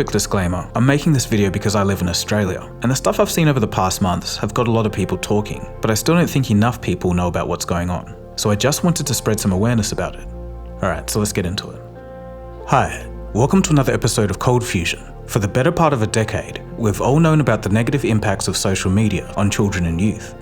quick disclaimer, I'm making this video because I live in Australia, and the stuff I've seen over the past months have got a lot of people talking, but I still don't think enough people know about what's going on. So I just wanted to spread some awareness about it. Alright, so let's get into it. Hi, welcome to another episode of ColdFusion. For the better part of a decade, we've all known about the negative impacts of social media on children and youth.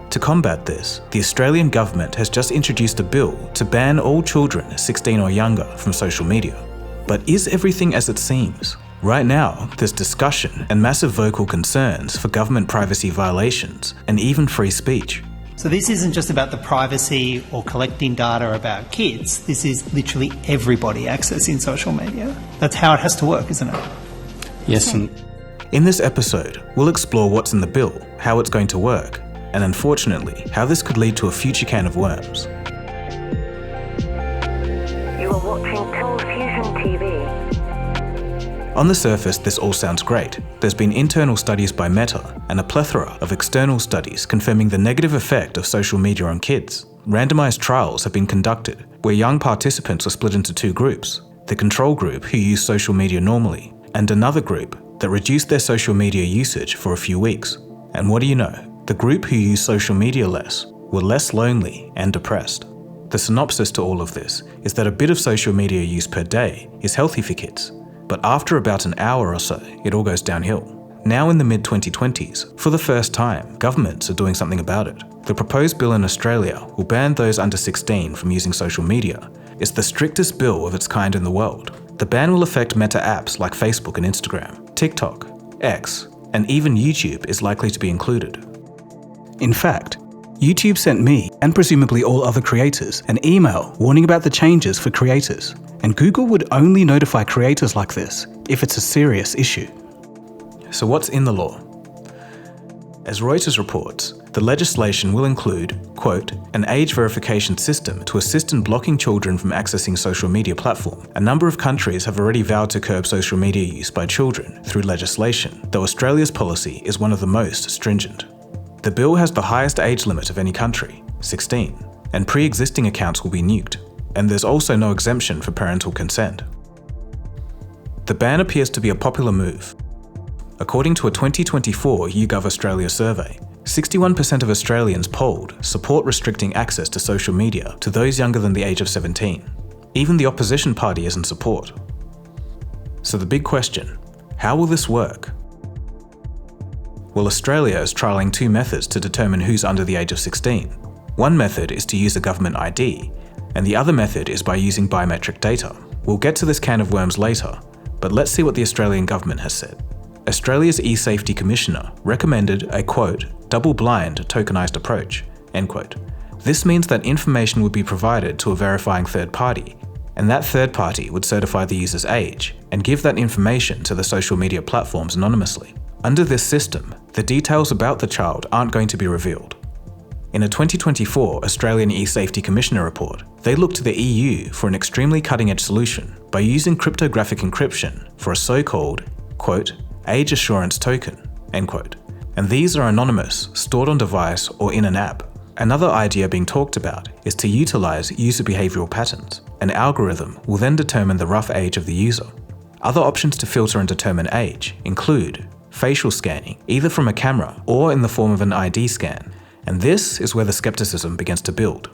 To combat this, the Australian government has just introduced a bill to ban all children 16 or younger from social media. But is everything as it seems? Right now, there's discussion and massive vocal concerns for government privacy violations and even free speech. So this isn't just about the privacy or collecting data about kids. This is literally everybody accessing social media. That's how it has to work, isn't it? Yes. And in this episode, we'll explore what's in the bill, how it's going to work, and unfortunately, how this could lead to a future can of worms. You are watching ColdFusion TV. On the surface, this all sounds great. There's been internal studies by Meta and a plethora of external studies confirming the negative effect of social media on kids. Randomized trials have been conducted where young participants were split into two groups: the control group who used social media normally, and another group that reduced their social media usage for a few weeks. And what do you know? The group who used social media less were less lonely and depressed. The synopsis to all of this is that a bit of social media use per day is healthy for kids, but after about an hour or so, it all goes downhill. Now in the mid-2020s, for the first time, governments are doing something about it. The proposed bill in Australia will ban those under 16 from using social media. It's the strictest bill of its kind in the world. The ban will affect Meta apps like Facebook and Instagram, TikTok, X, and even YouTube is likely to be included. In fact, YouTube sent me, and presumably all other creators, an email warning about the changes for creators. And Google would only notify creators like this if it's a serious issue. So what's in the law? As Reuters reports, the legislation will include, quote, an age verification system to assist in blocking children from accessing social media platform. A number of countries have already vowed to curb social media use by children through legislation, though Australia's policy is one of the most stringent. The bill has the highest age limit of any country, 16, and pre-existing accounts will be nuked, and there's also no exemption for parental consent. The ban appears to be a popular move. According to a 2024 YouGov Australia survey, 61% of Australians polled support restricting access to social media to those younger than the age of 17. Even the opposition party is in support. So the big question, how will this work? Well, Australia is trialling two methods to determine who's under the age of 16. One method is to use a government ID, and the other method is by using biometric data. We'll get to this can of worms later, but let's see what the Australian government has said. Australia's e-safety commissioner recommended a, quote, double-blind tokenised approach, end quote. This means that information would be provided to a verifying third party, and that third party would certify the user's age and give that information to the social media platforms anonymously. Under this system, the details about the child aren't going to be revealed. In a 2024 Australian e-safety commissioner report, they looked to the EU for an extremely cutting-edge solution by using cryptographic encryption for a so-called, quote, age assurance token, end quote. And these are anonymous, stored on device or in an app. Another idea being talked about is to utilize user behavioral patterns. An algorithm will then determine the rough age of the user. Other options to filter and determine age include facial scanning, either from a camera or in the form of an ID scan. And this is where the skepticism begins to build.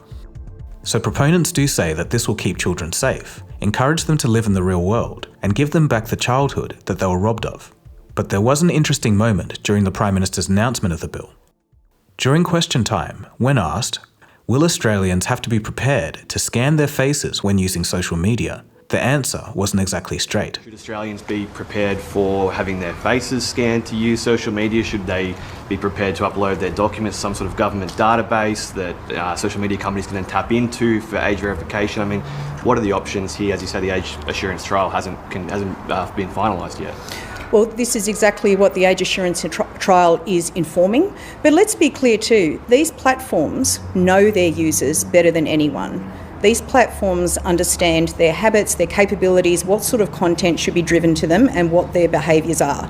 So proponents do say that this will keep children safe, encourage them to live in the real world, and give them back the childhood that they were robbed of. But there was an interesting moment during the Prime Minister's announcement of the bill. During question time, when asked, will Australians have to be prepared to scan their faces when using social media, the answer wasn't exactly straight. Should Australians be prepared for having their faces scanned to use social media? Should they be prepared to upload their documents to some sort of government database that social media companies can then tap into for age verification? I mean, what are the options here? As you say, the age assurance trial hasn't been finalised yet. Well, this is exactly what the age assurance trial is informing. But let's be clear too, these platforms know their users better than anyone. These platforms understand their habits, their capabilities, what sort of content should be driven to them and what their behaviours are.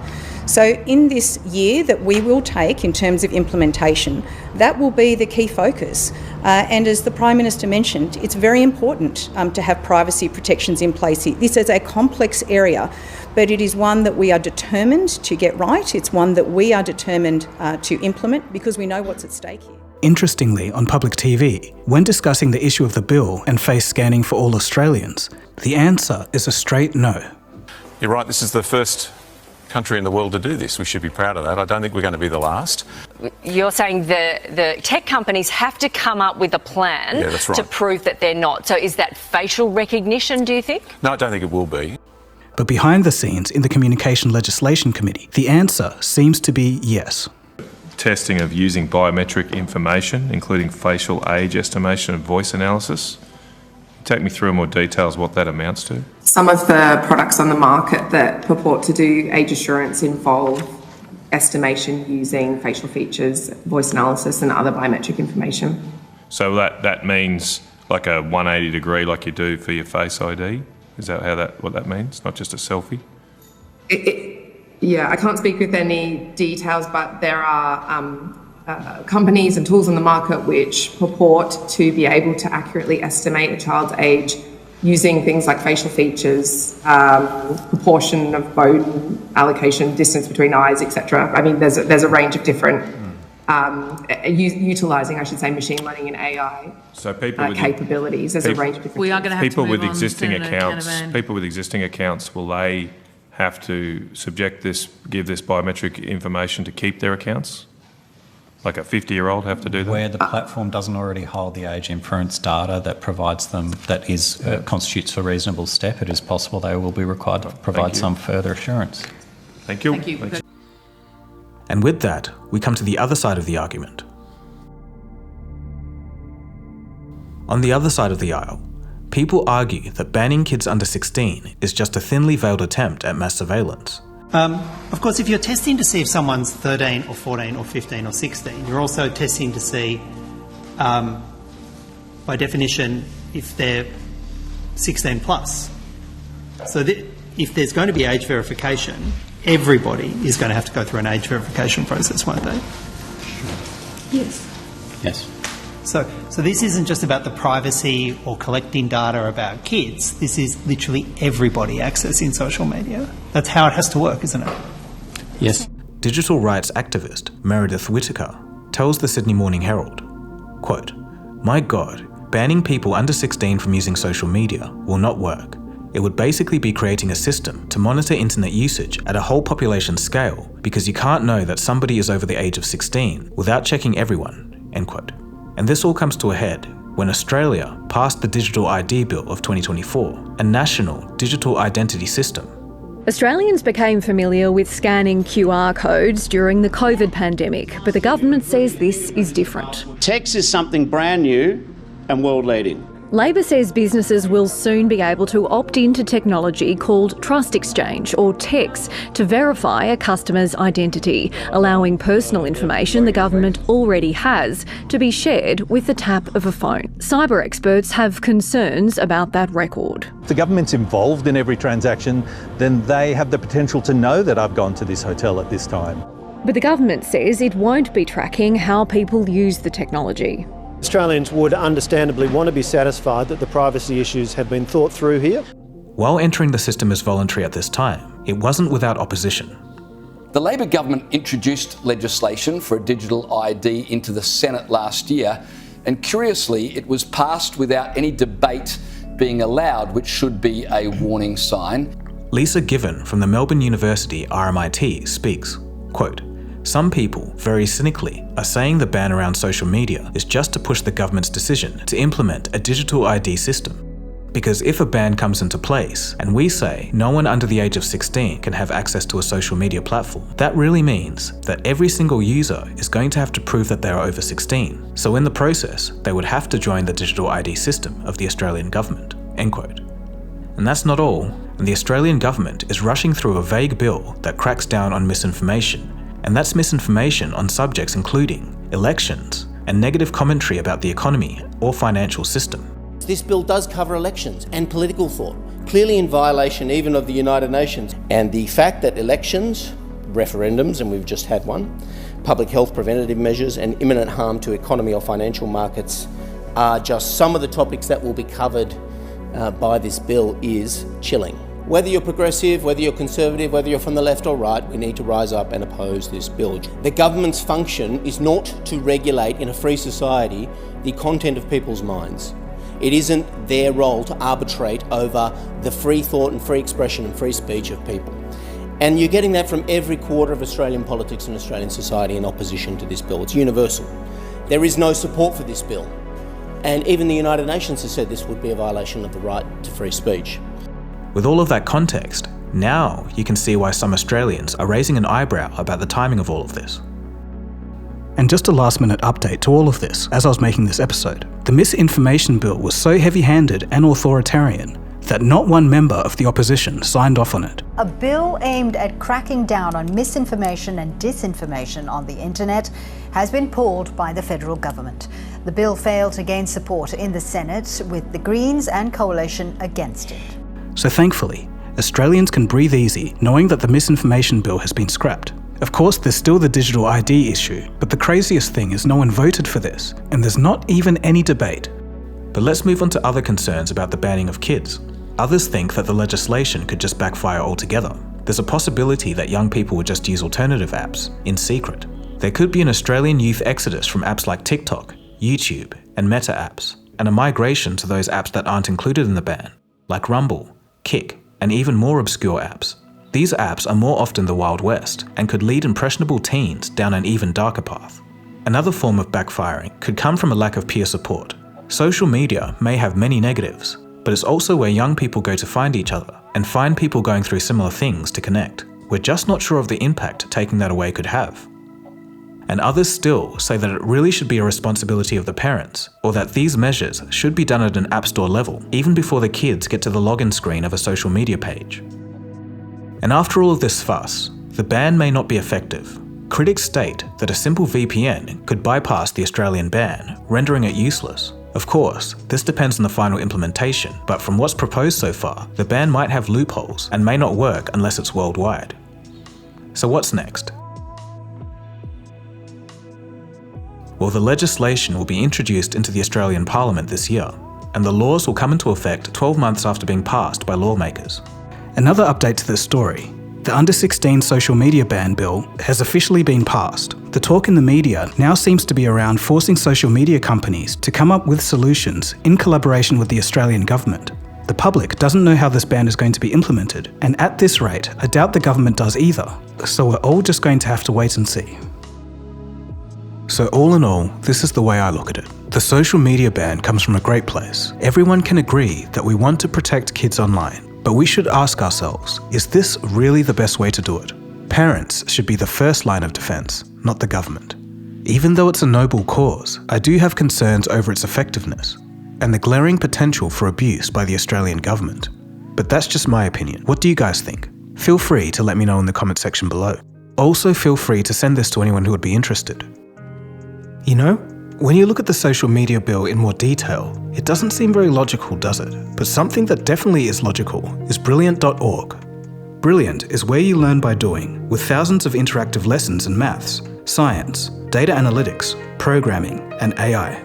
So in this year that we will take in terms of implementation, that will be the key focus. And as the Prime Minister mentioned, it's very important to have privacy protections in place. This is a complex area, but it is one that we are determined to get right. It's one that we are determined to implement because we know what's at stake here. Interestingly, on public TV, when discussing the issue of the bill and face scanning for all Australians, the answer is a straight no. You're right, this is the first country in the world to do this. We should be proud of that. I don't think we're going to be the last. You're saying the tech companies have to come up with a plan that's right. to prove that they're not. So is that facial recognition, do you think? No, I don't think it will be. But behind the scenes in the Communication Legislation Committee, the answer seems to be yes. Testing of using biometric information, including facial age estimation and voice analysis. Take me through more details what that amounts to. Some of the products on the market that purport to do age assurance involve estimation using facial features, voice analysis and other biometric information. So that means like a 180 degree like you do for your Face ID? Is that what that means? Not just a selfie? Yeah, I can't speak with any details, but there are companies and tools on the market which purport to be able to accurately estimate a child's age using things like facial features, proportion of bone allocation, distance between eyes, etc. I mean, there's a range of different utilising, I should say, machine learning and AI capabilities. There's a range of different. We are going to have people to move with on existing soon, accounts. Canavan. People with existing accounts, will they have to give this biometric information to keep their accounts? Like a 50-year-old have to do that? Where the platform doesn't already hold the age inference data that provides them, that is constitutes a reasonable step, it is possible they will be required to provide some further assurance. Thank you. Thank you. Thanks. And with that, we come to the other side of the argument. On the other side of the aisle, people argue that banning kids under 16 is just a thinly veiled attempt at mass surveillance. Of course, if you're testing to see if someone's 13 or 14 or 15 or 16, you're also testing to see, by definition, if they're 16 plus. So if there's going to be age verification, everybody is going to have to go through an age verification process, won't they? Yes. Yes. So this isn't just about the privacy or collecting data about kids. This is literally everybody accessing social media. That's how it has to work, isn't it? Yes. Digital rights activist Meredith Whittaker tells the Sydney Morning Herald, quote, "My God, banning people under 16 from using social media will not work. It would basically be creating a system to monitor internet usage at a whole population scale because you can't know that somebody is over the age of 16 without checking everyone," end quote. And this all comes to a head when Australia passed the Digital ID Bill of 2024, a national digital identity system. Australians became familiar with scanning QR codes during the COVID pandemic, but the government says this is different. Text is something brand new and world-leading. Labor says businesses will soon be able to opt into technology called Trust Exchange, or TEX, to verify a customer's identity, allowing personal information the government already has to be shared with the tap of a phone. Cyber experts have concerns about that record. If the government's involved in every transaction, then they have the potential to know that I've gone to this hotel at this time. But the government says it won't be tracking how people use the technology. Australians would understandably want to be satisfied that the privacy issues have been thought through here. While entering the system as voluntary at this time, it wasn't without opposition. The Labor government introduced legislation for a digital ID into the Senate last year, and curiously, it was passed without any debate being allowed, which should be a warning sign. Lisa Given from the Melbourne University RMIT speaks, quote, "Some people, very cynically, are saying the ban around social media is just to push the government's decision to implement a digital ID system. Because if a ban comes into place, and we say no one under the age of 16 can have access to a social media platform, that really means that every single user is going to have to prove that they are over 16. So in the process, they would have to join the digital ID system of the Australian government," end quote. And that's not all, and the Australian government is rushing through a vague bill that cracks down on misinformation. And that's misinformation on subjects including elections and negative commentary about the economy or financial system. This bill does cover elections and political thought, clearly in violation even of the United Nations. And the fact that elections referendums, and we've just had one, public health preventative measures, and imminent harm to economy or financial markets are just some of the topics that will be covered by this bill is chilling. Whether you're progressive, whether you're conservative, whether you're from the left or right, we need to rise up and oppose this bill. The government's function is not to regulate in a free society the content of people's minds. It isn't their role to arbitrate over the free thought and free expression and free speech of people. And you're getting that from every quarter of Australian politics and Australian society in opposition to this bill. It's universal. There is no support for this bill. And even the United Nations has said this would be a violation of the right to free speech. With all of that context, now you can see why some Australians are raising an eyebrow about the timing of all of this. And just a last-minute update to all of this, as I was making this episode. The Misinformation Bill was so heavy-handed and authoritarian that not one member of the opposition signed off on it. A bill aimed at cracking down on misinformation and disinformation on the internet has been pulled by the federal government. The bill failed to gain support in the Senate, with the Greens and Coalition against it. So thankfully, Australians can breathe easy knowing that the Misinformation Bill has been scrapped. Of course, there's still the digital ID issue, but the craziest thing is no one voted for this, and there's not even any debate. But let's move on to other concerns about the banning of kids. Others think that the legislation could just backfire altogether. There's a possibility that young people would just use alternative apps in secret. There could be an Australian youth exodus from apps like TikTok, YouTube, and Meta apps, and a migration to those apps that aren't included in the ban, like Rumble, Kick, and even more obscure apps. These apps are more often the Wild West and could lead impressionable teens down an even darker path. Another form of backfiring could come from a lack of peer support. Social media may have many negatives, but it's also where young people go to find each other and find people going through similar things to connect. We're just not sure of the impact taking that away could have. And others still say that it really should be a responsibility of the parents, or that these measures should be done at an app store level, even before the kids get to the login screen of a social media page. And after all of this fuss, the ban may not be effective. Critics state that a simple VPN could bypass the Australian ban, rendering it useless. Of course, this depends on the final implementation, but from what's proposed so far, the ban might have loopholes and may not work unless it's worldwide. So what's next? Well, the legislation will be introduced into the Australian Parliament this year, and the laws will come into effect 12 months after being passed by lawmakers. Another update to this story. The under-16 social media ban bill has officially been passed. The talk in the media now seems to be around forcing social media companies to come up with solutions in collaboration with the Australian government. The public doesn't know how this ban is going to be implemented, and at this rate, I doubt the government does either. So we're all just going to have to wait and see. So all in all, this is the way I look at it. The social media ban comes from a great place. Everyone can agree that we want to protect kids online, but we should ask ourselves, is this really the best way to do it? Parents should be the first line of defence, not the government. Even though it's a noble cause, I do have concerns over its effectiveness and the glaring potential for abuse by the Australian government. But that's just my opinion. What do you guys think? Feel free to let me know in the comment section below. Also feel free to send this to anyone who would be interested. You know, when you look at the social media bill in more detail, it doesn't seem very logical, does it? But something that definitely is logical is Brilliant.org. Brilliant is where you learn by doing, with thousands of interactive lessons in maths, science, data analytics, programming, and AI.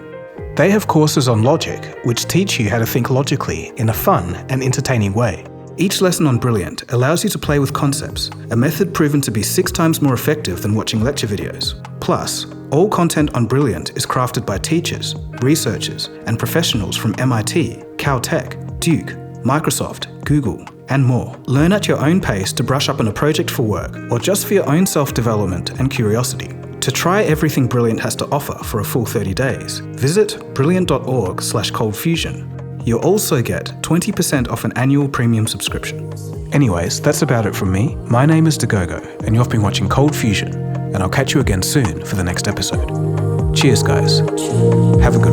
They have courses on logic, which teach you how to think logically in a fun and entertaining way. Each lesson on Brilliant allows you to play with concepts, a method proven to be 6 times more effective than watching lecture videos. Plus, all content on Brilliant is crafted by teachers, researchers, and professionals from MIT, Caltech, Duke, Microsoft, Google, and more. Learn at your own pace to brush up on a project for work, or just for your own self-development and curiosity. To try everything Brilliant has to offer for a full 30 days, visit brilliant.org/ColdFusion. You'll also get 20% off an annual premium subscription. Anyways, that's about it from me. My name is Dagogo, and you've been watching ColdFusion, and I'll catch you again soon for the next episode. Cheers, guys. Have a good